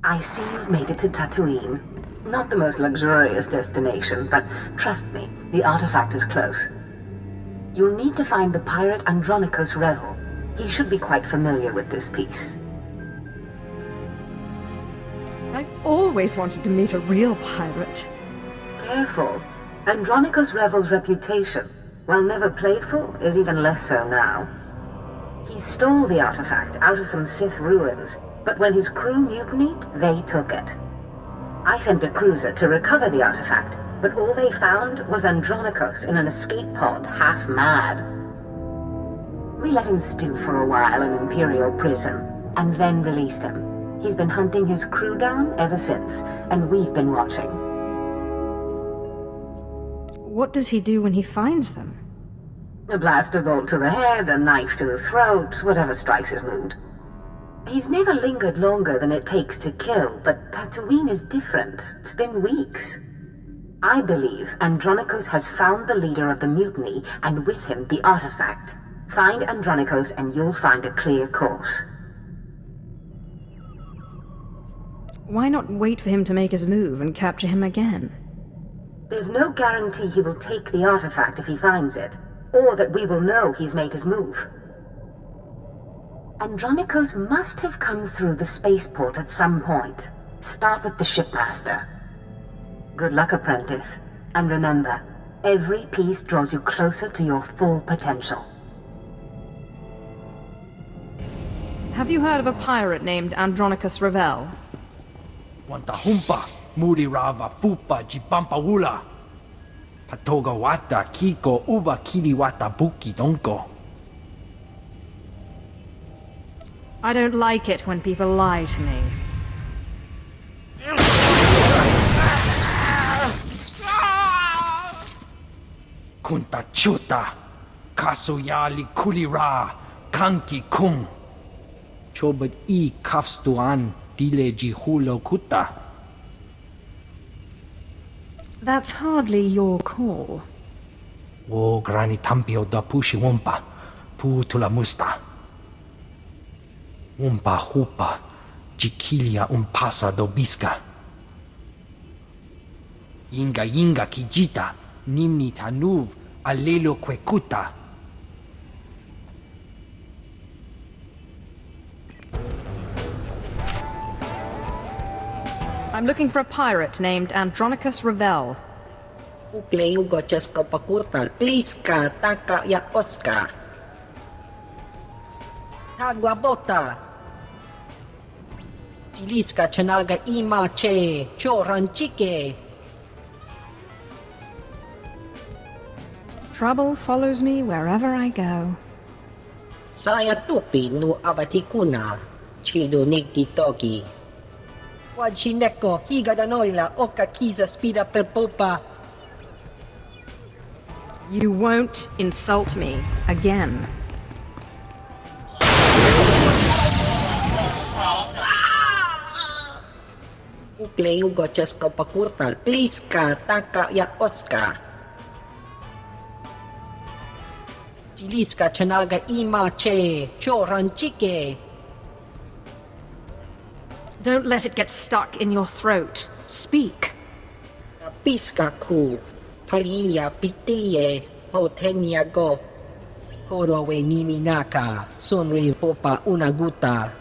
I see you've made it to Tatooine. Not the most luxurious destination, but trust me, the artifact is close. You'll need to find the pirate Andronikos Revel. He should be quite familiar with this piece. I've always wanted to meet a real pirate. Careful. Andronikos Revel's reputation, while never playful, is even less so now. He stole the artifact out of some Sith ruins, but when his crew mutinied, they took it. I sent a cruiser to recover the artifact, but all they found was Andronikos in an escape pod, half mad. We let him stew for a while in Imperial prison, and then released him. He's been hunting his crew down ever since, and we've been watching. What does he do when he finds them? A blaster bolt to the head, a knife to the throat, whatever strikes his mood. He's never lingered longer than it takes to kill, but Tatooine is different. It's been weeks. I believe Andronikos has found the leader of the mutiny, and with him the artifact. Find Andronikos and you'll find a clear course. Why not wait for him to make his move and capture him again? There's no guarantee he will take the artifact if he finds it, or that we will know he's made his move. Andronikos must have come through the spaceport at some point. Start with the shipmaster. Good luck, apprentice. And remember, every piece draws you closer to your full potential. Have you heard of a pirate named Andronikos Revel? Wantahumpa, Murirava Fupa Jipampawula. Patoga Wata Kiko Uba Kiliwata Buki Donko. I don't like it when people lie to me. Kunta Chuta, Kasuyali Kulira, Kanki Kung. Chobad I Kafstuan, Dile Jihulo Kuta. That's hardly your call. Wo Grani Tampio da Pushi Wumpa, Putula Musta. Wumpa Hupa, Jikilia Umpasa do Biska. Yinga Yinga Kijita, Nimni Tanuv, Alelo Kwekuta. I'm looking for a pirate named Andronikos Revel. Ukleugo Chesko Pakurta, Kliska, Taka Yakoska. Taguabota. Filiska Chanaga Imache, Choranchike. Trouble follows me wherever I go. Saya Tupi no Avatikuna, Chido Nikti Toki. Wajineko, Higa Danoila, Oka Kiza Spida per Popa. You won't insult me again. Ukleugo Chesko Pakurta, Kliska, Taka Yakoska. Filiska Chanaga Imache, Choranchike. Don't let it get stuck in your throat. Speak. Piska Ku, Palia Pitie, Potenia Go. Korowe Niminaka, Sonri Popa Unaguta.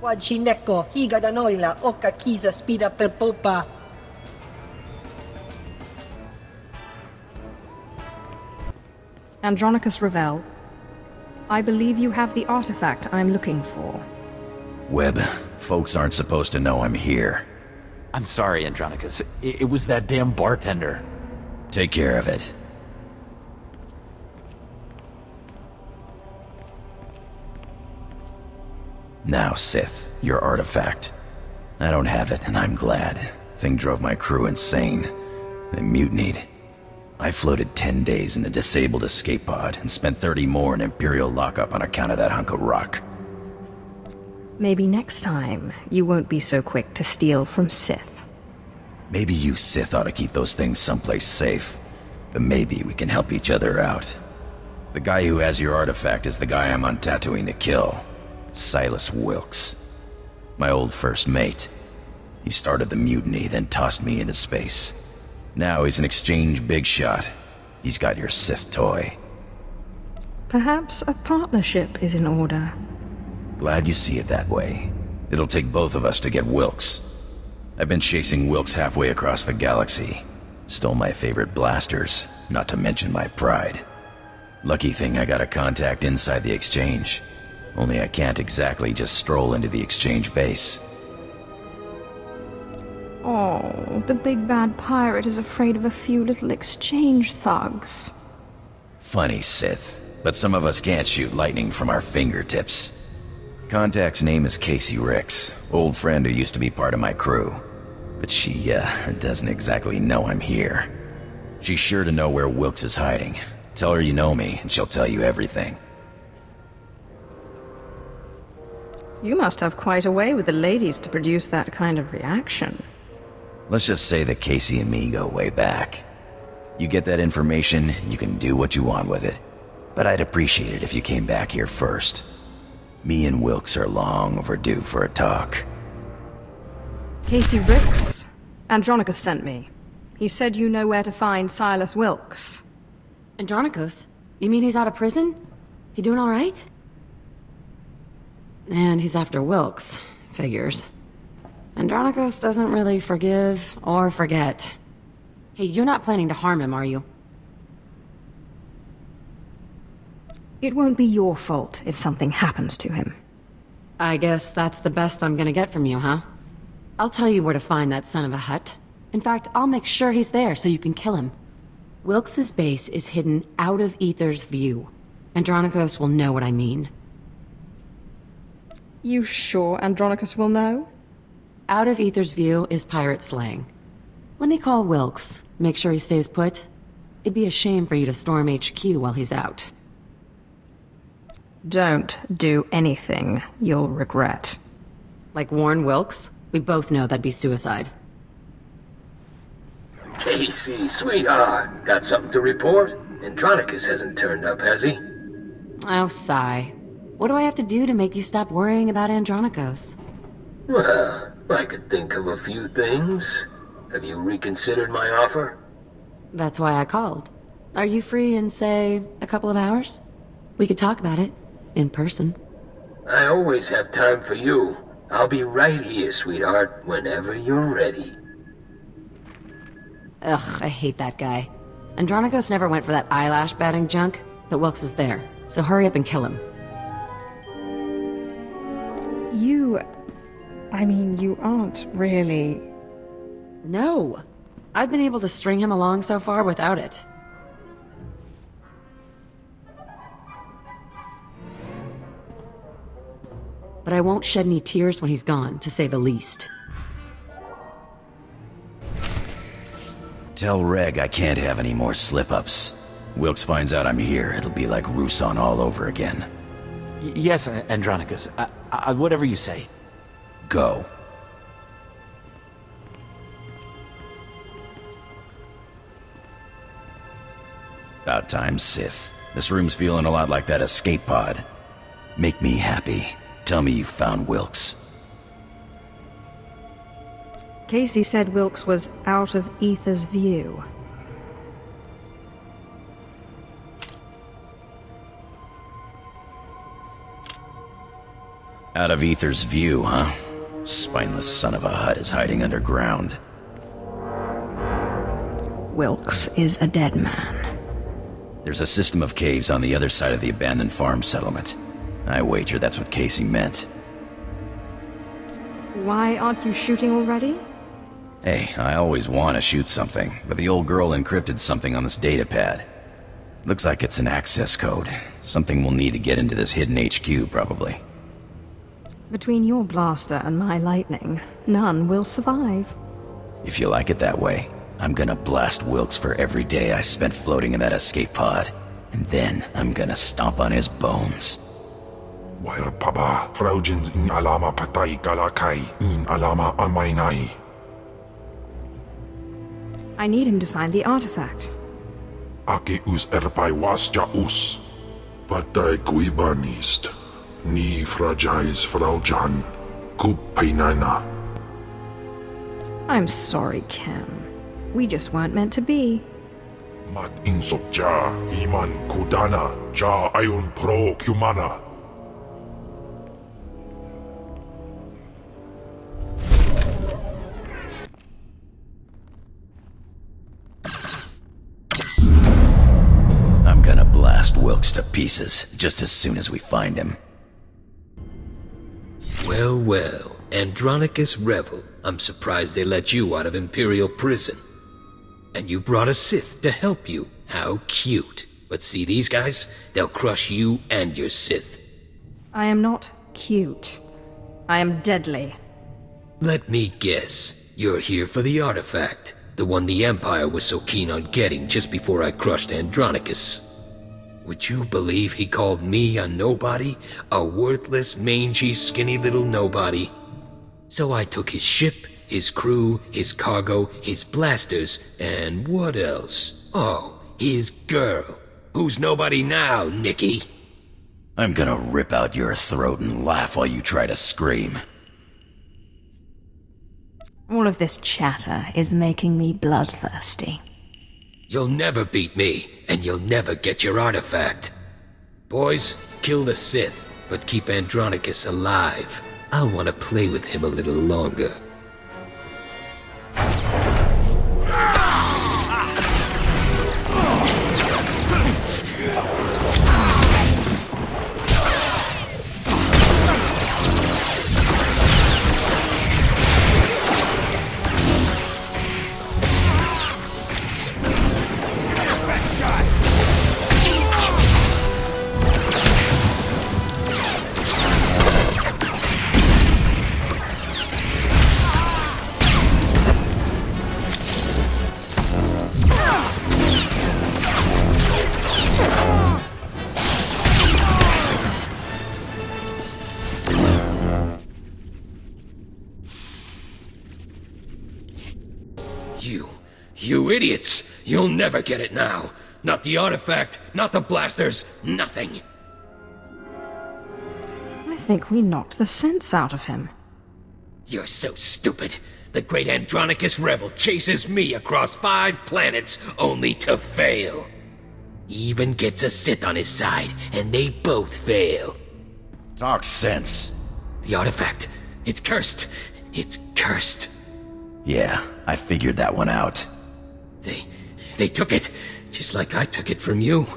Wajineko, Higa Danoila, Oka Kiza Spida per Popa. Andronikos Revel, I believe you have the artifact I'm looking for. Webb, folks aren't supposed to know I'm here. I'm sorry, Andronikos. It was that damn bartender. Take care of it. Now, Sith, your artifact. I don't have it, and I'm glad. Thing drove my crew insane. They mutinied. I floated 10 days in a disabled escape pod and spent 30 more in Imperial lockup on account of that hunk of rock. Maybe next time, you won't be so quick to steal from Sith. Maybe you Sith ought to keep those things someplace safe. But maybe we can help each other out. The guy who has your artifact is the guy I'm on Tatooine to kill. Silas Wilkes. My old first mate. He started the mutiny, then tossed me into space. Now he's an exchange big shot. He's got your Sith toy. Perhaps a partnership is in order. Glad you see it that way. It'll take both of us to get Wilkes. I've been chasing Wilkes halfway across the galaxy. Stole my favorite blasters, not to mention my pride. Lucky thing I got a contact inside the exchange. Only I can't exactly just stroll into the exchange base. Oh, the big bad pirate is afraid of a few little exchange thugs. Funny, Sith, but some of us can't shoot lightning from our fingertips. Contact's name is Casey Ricks, old friend who used to be part of my crew. But she, doesn't exactly know I'm here. She's sure to know where Wilkes is hiding. Tell her you know me, and she'll tell you everything. You must have quite a way with the ladies to produce that kind of reaction. Let's just say that Casey and me go way back. You get that information, you can do what you want with it. But I'd appreciate it if you came back here first. Me and Wilkes are long overdue for a talk. Casey Ricks? Andronicus sent me. He said you know where to find Silas Wilkes. Andronicus? You mean he's out of prison? He doing all right? And he's after Wilkes. Figures. Andronicus doesn't really forgive or forget. Hey, you're not planning to harm him, are you? It won't be your fault if something happens to him. I guess that's the best I'm gonna get from you, huh? I'll tell you where to find that son of a hut. In fact, I'll make sure he's there so you can kill him. Wilkes' base is hidden out of Aether's view. Andronicus will know what I mean. You sure Andronicus will know? Out of Aether's view is pirate slang. Let me call Wilkes, make sure he stays put. It'd be a shame for you to storm HQ while he's out. Don't do anything you'll regret. Like warn Wilkes? We both know that'd be suicide. Casey, sweetheart, got something to report? Andronicus hasn't turned up, has he? Oh, sigh. What do I have to do to make you stop worrying about Andronicus? Well, I could think of a few things. Have you reconsidered my offer? That's why I called. Are you free in, say, a couple of hours? We could talk about it. In person. I always have time for you. I'll be right here, sweetheart, whenever you're ready. Ugh, I hate that guy. Andronicus never went for that eyelash batting junk, but Wilkes is there, so hurry up and kill him. You aren't really... No! I've been able to string him along so far without it. But I won't shed any tears when he's gone, to say the least. Tell Reg I can't have any more slip-ups. Wilkes finds out I'm here, it'll be like Roussan all over again. Yes, Andronicus. Whatever you say. Go. About time, Sith. This room's feeling a lot like that escape pod. Make me happy. Tell me you found Wilkes. Casey said Wilkes was out of Aether's view. Out of Aether's view, huh? Spineless son of a hut is hiding underground. Wilkes is a dead man. There's a system of caves on the other side of the abandoned farm settlement. I wager that's what Casey meant. Why aren't you shooting already? Hey, I always want to shoot something, but the old girl encrypted something on this datapad. Looks like it's an access code. Something we'll need to get into this hidden HQ, probably. Between your blaster and my lightning, none will survive. If you like it that way, I'm gonna blast Wilkes for every day I spent floating in that escape pod. And then I'm gonna stomp on his bones. Wair paba, fraujins in alama patay galakai in alama amainai. I need him to find the artifact. Ake us erpai was ja us. Patay kuiban ist. Ni fragile Frau Jan. Kup painana. I'm sorry, Ken. We just weren't meant to be. Mat insok ja. Iman kudana. Ja ayun pro kumana. I'm gonna blast Wilkes to pieces just as soon as we find him. Well, well, Andronicus Revel, I'm surprised they let you out of Imperial prison. And you brought a Sith to help you. How cute. But see these guys? They'll crush you and your Sith. I am not cute. I am deadly. Let me guess. You're here for the artifact. The one the Empire was so keen on getting just before I crushed Andronicus. Would you believe he called me a nobody? A worthless, mangy, skinny little nobody. So I took his ship, his crew, his cargo, his blasters, and what else? Oh, his girl. Who's nobody now, Nikki? I'm gonna rip out your throat and laugh while you try to scream. All of this chatter is making me bloodthirsty. You'll never beat me, and you'll never get your artifact. Boys, kill the Sith, but keep Andronicus alive. I'll want to play with him a little longer. You idiots! You'll never get it now! Not the artifact, not the blasters, nothing! I think we knocked the sense out of him. You're so stupid! The great Andronicus Revel chases me across 5 planets only to fail! He even gets a Sith on his side, and they both fail. Talk sense. The artifact, it's cursed! It's cursed! Yeah, I figured that one out. They took it, just like I took it from you.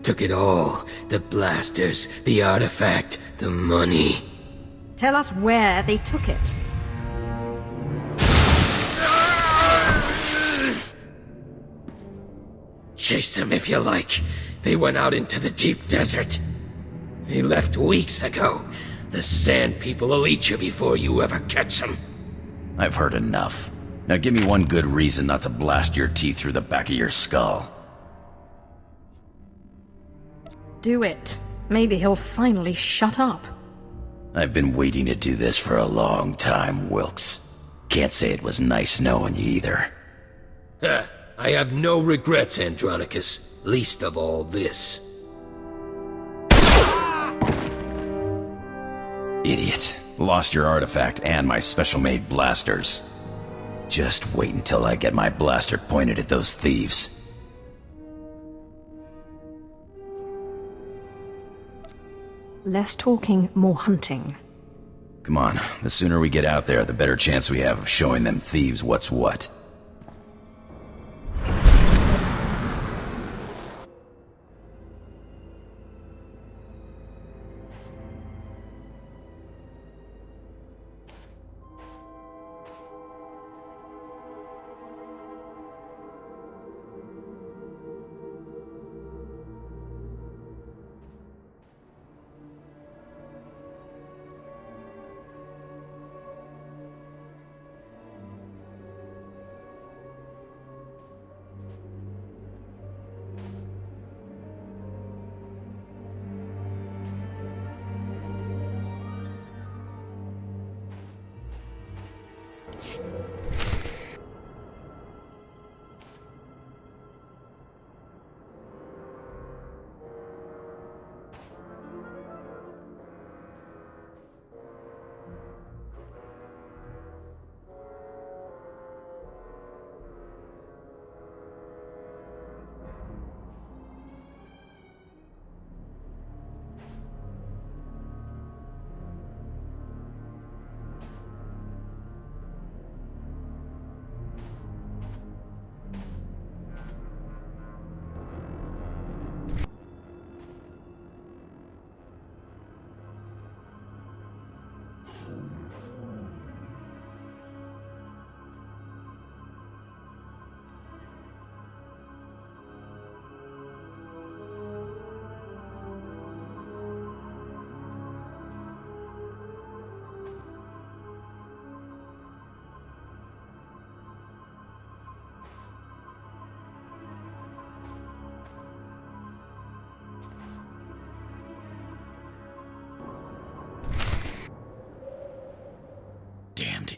Took it all. The blasters, the artifact, the money. Tell us where they took it. Chase them if you like. They went out into the deep desert. They left weeks ago. The Sand People will eat you before you ever catch them. I've heard enough. Now give me one good reason not to blast your teeth through the back of your skull. Do it. Maybe he'll finally shut up. I've been waiting to do this for a long time, Wilkes. Can't say it was nice knowing you either. I have no regrets, Andronicus. Least of all this. Idiot. Lost your artifact and my special-made blasters. Just wait until I get my blaster pointed at those thieves. Less talking, more hunting. Come on, the sooner we get out there, the better chance we have of showing them thieves what's what.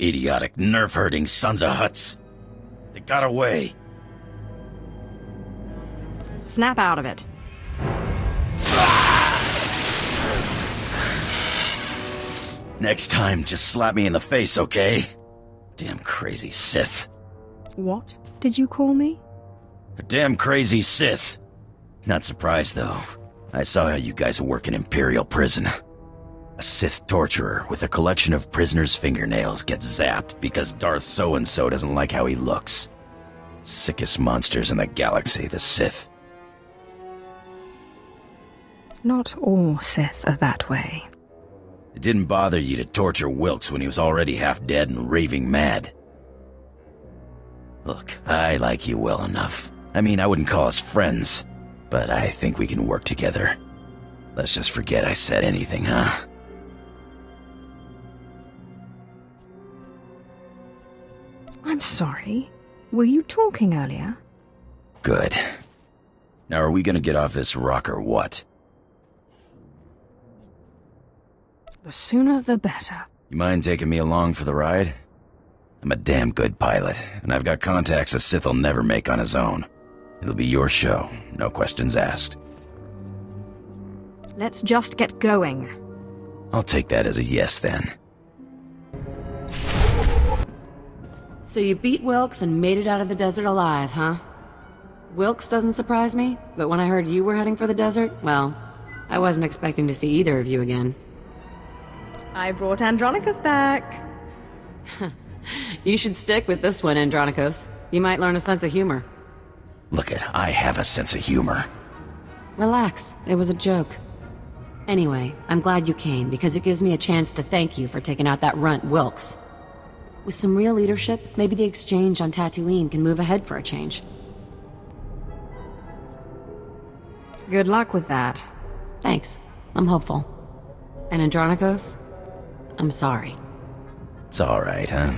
idiotic, nerf-hurting sons of Hutts. They got away. Snap out of it. Next time, just slap me in the face, okay? Damn crazy Sith. What did you call me? A damn crazy Sith. Not surprised, though. I saw how you guys work in Imperial prison. A Sith torturer with a collection of prisoners' fingernails gets zapped because Darth so-and-so doesn't like how he looks. Sickest monsters in the galaxy, the Sith. Not all Sith are that way. It didn't bother you to torture Wilkes when he was already half dead and raving mad. Look, I like you well enough. I mean, I wouldn't call us friends, but I think we can work together. Let's just forget I said anything, huh? I'm sorry. Were you talking earlier? Good. Now are we gonna get off this rock or what? The sooner the better. You mind taking me along for the ride? I'm a damn good pilot, and I've got contacts a Sith will never make on his own. It'll be your show, no questions asked. Let's just get going. I'll take that as a yes then. So you beat Wilkes and made it out of the desert alive, huh? Wilkes doesn't surprise me, but when I heard you were heading for the desert, well, I wasn't expecting to see either of you again. I brought Andronicus back. You should stick with this one, Andronicus. You might learn a sense of humor. Look it, I have a sense of humor. Relax, it was a joke. Anyway, I'm glad you came, because it gives me a chance to thank you for taking out that runt Wilkes. With some real leadership, maybe the exchange on Tatooine can move ahead for a change. Good luck with that. Thanks. I'm hopeful. And Andronicus, I'm sorry. It's alright, huh?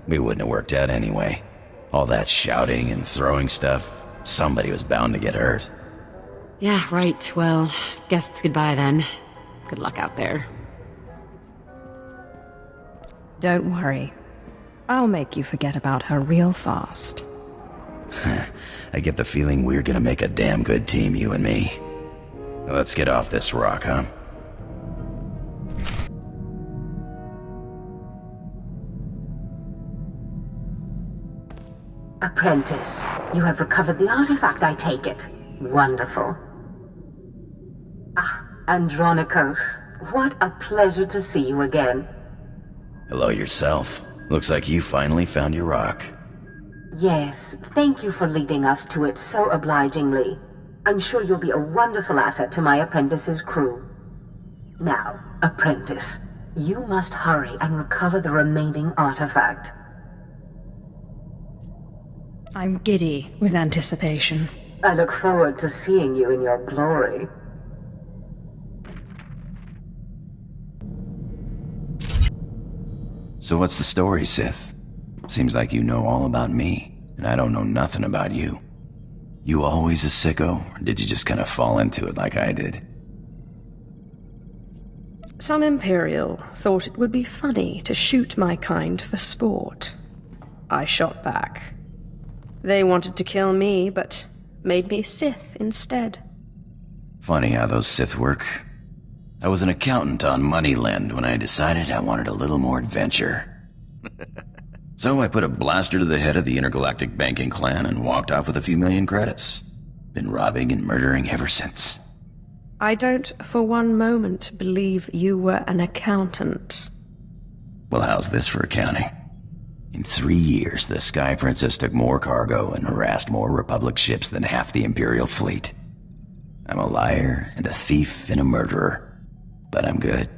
We wouldn't have worked out anyway. All that shouting and throwing stuff, somebody was bound to get hurt. Yeah, right. Well, guess it's goodbye then. Good luck out there. Don't worry. I'll make you forget about her real fast. I get the feeling we're gonna make a damn good team, you and me. Now let's get off this rock, huh? Apprentice, you have recovered the artifact, I take it. Wonderful. Ah, Andronicus, what a pleasure to see you again. Hello yourself. Looks like you finally found your rock. Yes, thank you for leading us to it so obligingly. I'm sure you'll be a wonderful asset to my apprentice's crew. Now, apprentice, you must hurry and recover the remaining artifact. I'm giddy with anticipation. I look forward to seeing you in your glory. So what's the story, Sith? Seems like you know all about me, and I don't know nothing about you. You always a sicko, or did you just kind of fall into it like I did? Some Imperial thought it would be funny to shoot my kind for sport. I shot back. They wanted to kill me, but made me Sith instead. Funny how those Sith work. I was an accountant on Moneyland when I decided I wanted a little more adventure. So I put a blaster to the head of the intergalactic banking clan and walked off with a few million credits. Been robbing and murdering ever since. I don't for one moment believe you were an accountant. Well, how's this for accounting? In 3 years, the Sky Princess took more cargo and harassed more Republic ships than half the Imperial fleet. I'm a liar and a thief and a murderer, but I'm good.